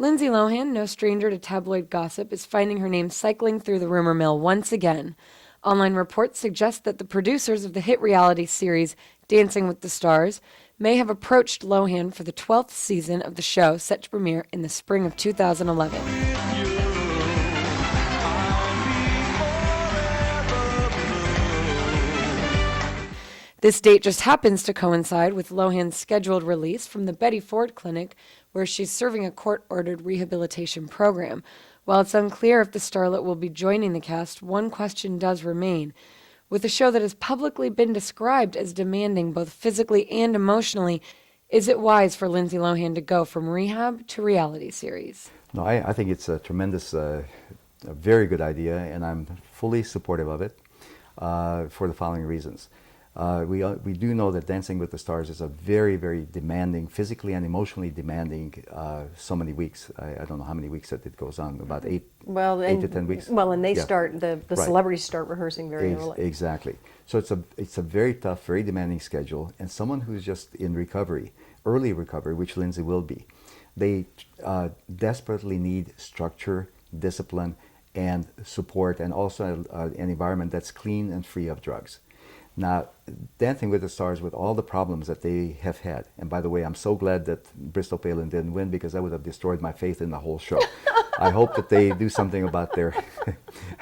Lindsay Lohan, no stranger to tabloid gossip, is finding her name cycling through the rumor mill once again. Online reports suggest that the producers of the hit reality series Dancing with the Stars may have approached Lohan for the 12th season of the show, set to premiere in the spring of 2011. This date just happens to coincide with Lohan's scheduled release from the Betty Ford Clinic, where she's serving a court-ordered rehabilitation program. While it's unclear if the starlet will be joining the cast, one question does remain. With a show that has publicly been described as demanding both physically and emotionally, is it wise for Lindsay Lohan to go from rehab to reality series? No, I think it's a tremendous, a very good idea, and I'm fully supportive of it for the following reasons. We do know that Dancing with the Stars is a very, very demanding, physically and emotionally demanding, so many weeks. I don't know how many weeks that it goes on, about 8 to 10 weeks. Well, and they start, the right. Celebrities start rehearsing very early. Exactly. So it's a very tough, very demanding schedule, and someone who's just in recovery, early recovery, which Lindsay will be, they desperately need structure, discipline, and support, and also an environment that's clean and free of drugs. Now, Dancing with the Stars, with all the problems that they have had, and by the way, I'm so glad that Bristol Palin didn't win, because that would have destroyed my faith in the whole show. I hope that they do something about their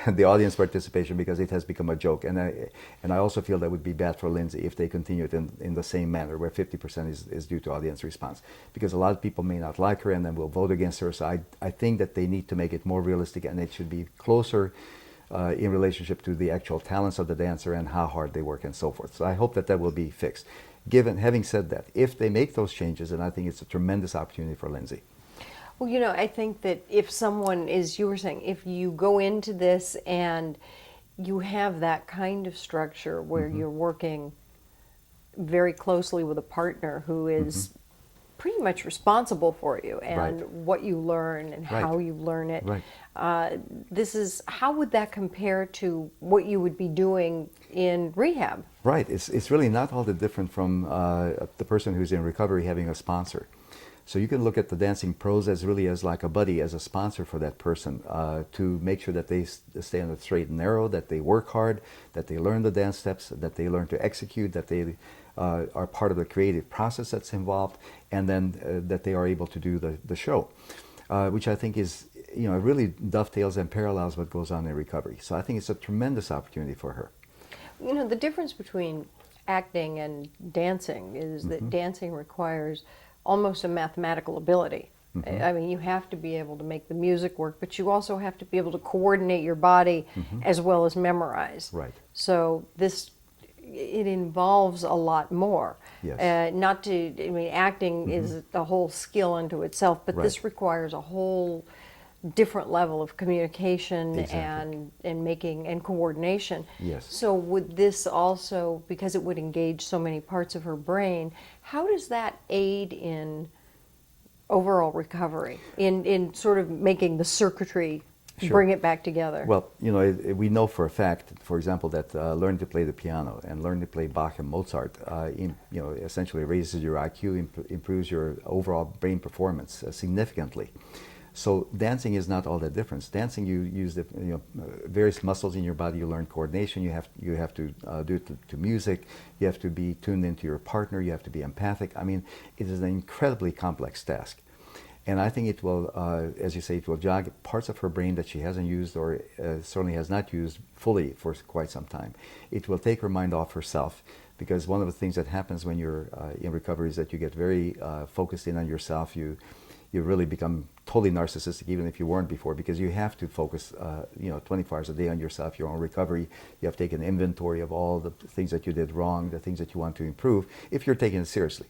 the audience participation, because it has become a joke. And I also feel that would be bad for Lindsay if they continue it in the same manner, where 50% is due to audience response. Because a lot of people may not like her and then will vote against her. So I think that they need to make it more realistic, and it should be closer in relationship to the actual talents of the dancer and how hard they work and so forth. So I hope that will be fixed. Having said that, if they make those changes, then I think it's a tremendous opportunity for Lindsay. Well, you know, I think that if someone, as you were saying, if you go into this and you have that kind of structure where you're working very closely with a partner who is pretty much responsible for you and what you learn and how you learn it. How would that compare to what you would be doing in rehab? Right. It's really not all that different from the person who's in recovery having a sponsor. So you can look at the dancing pros as really as like a buddy, as a sponsor for that person, to make sure that they stay on the straight and narrow, that they work hard, that they learn the dance steps, that they learn to execute, that they are part of the creative process that's involved, and then that they are able to do the show, which I think is, you know, really dovetails and parallels what goes on in recovery. So I think it's a tremendous opportunity for her. You know, the difference between acting and dancing is that dancing requires almost a mathematical ability. I mean, you have to be able to make the music work, but you also have to be able to coordinate your body as well as memorize. Right. So it involves a lot more. Yes. I mean, acting is a whole skill unto itself, but this requires a whole different level of communication and making and coordination. Yes. So would this also, because it would engage so many parts of her brain, how does that aid in overall recovery, in sort of making the circuitry bring it back together? Well, you know, we know for a fact, for example, that learning to play the piano and learning to play Bach and Mozart, essentially raises your IQ, improves your overall brain performance significantly. So dancing is not all that different. Dancing, you use the various muscles in your body. You learn coordination. You have to do it to music. You have to be tuned into your partner. You have to be empathic. I mean, it is an incredibly complex task. And I think it will, as you say, it will jog parts of her brain that she hasn't used, or certainly has not used fully for quite some time. It will take her mind off herself, because one of the things that happens when you're in recovery is that you get very focused in on yourself. You really become totally narcissistic, even if you weren't before, because you have to focus 24 hours a day on yourself, your own recovery. You have to take an inventory of all the things that you did wrong, the things that you want to improve, if you're taking it seriously.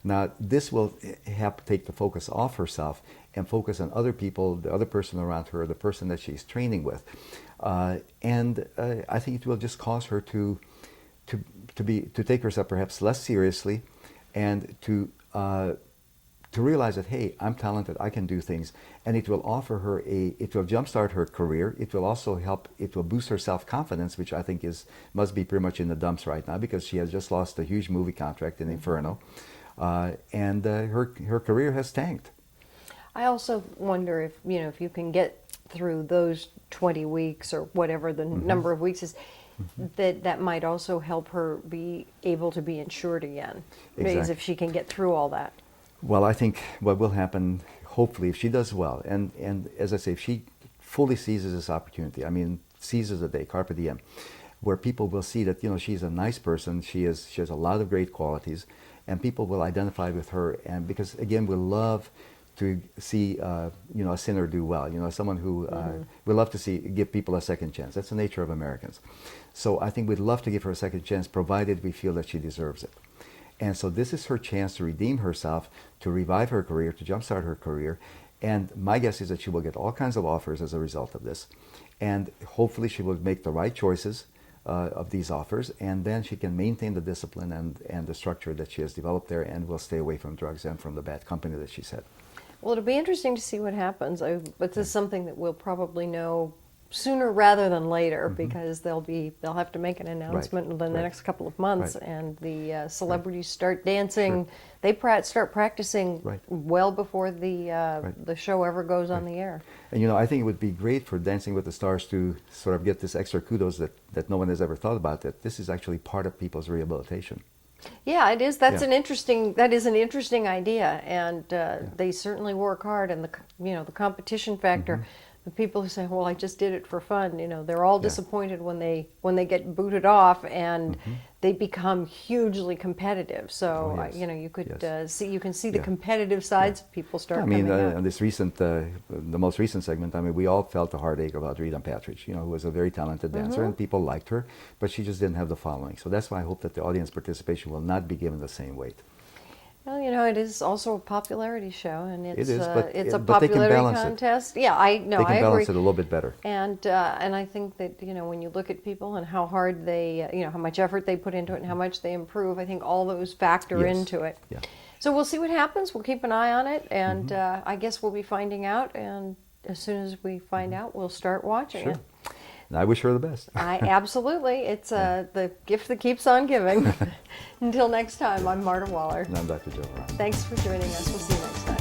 Now, this will help take the focus off herself and focus on other people, the other person around her, the person that she's training with. And I think it will just cause her to take herself perhaps less seriously, and to realize that, hey, I'm talented, I can do things, and it will offer her it will jumpstart her career. It will also it will boost her self-confidence, which I think must be pretty much in the dumps right now, because she has just lost a huge movie contract in Inferno, and her career has tanked. I also wonder if, if you can get through those 20 weeks or whatever the number of weeks is, that might also help her be able to be insured again. Because Exactly. if she can get through all that. Well, I think what will happen, hopefully, if she does well, and as I say, if she fully seizes this opportunity, I mean, seizes the day, carpe diem, where people will see that, she's a nice person, she has a lot of great qualities, and people will identify with her, and because, again, we love to see, a sinner do well, someone who, we love to see, give people a second chance. That's the nature of Americans. So I think we'd love to give her a second chance, provided we feel that she deserves it. And so this is her chance to redeem herself, to revive her career, to jumpstart her career. And my guess is that she will get all kinds of offers as a result of this. And hopefully she will make the right choices of these offers, and then she can maintain the discipline and the structure that she has developed there, and will stay away from drugs and from the bad company that she's had. Well, it'll be interesting to see what happens. But this is something that we'll probably know sooner rather than later, because they'll have to make an announcement in the next couple of months, and the celebrities start dancing. Sure. They start practicing well before the show ever goes on the air. And I think it would be great for Dancing with the Stars to sort of get this extra kudos that no one has ever thought about, that this is actually part of people's rehabilitation. Yeah, it is. That is an interesting idea, and they certainly work hard. And the competition factor, the people who say, "Well, I just did it for fun," they're all disappointed when they get booted off, and they become hugely competitive. So you can see the competitive sides of people start coming out. On this recent, the most recent segment, we all felt a heartache about Rita Patridge, who was a very talented dancer, and people liked her, but she just didn't have the following. So that's why I hope that the audience participation will not be given the same weight. Well, it is also a popularity show, and it's a but they can popularity balance contest. it. Yeah, I They can balance it a little bit better. And I think that when you look at people and how hard they, how much effort they put into it and how much they improve, I think all those factor into it. Yeah. So we'll see what happens. We'll keep an eye on it, and I guess we'll be finding out. And as soon as we find out, we'll start watching it. And I wish her the best. Absolutely. It's the gift that keeps on giving. Until next time, I'm Marta Waller. And I'm Dr. Joe Haraszti. Thanks for joining us. We'll see you next time.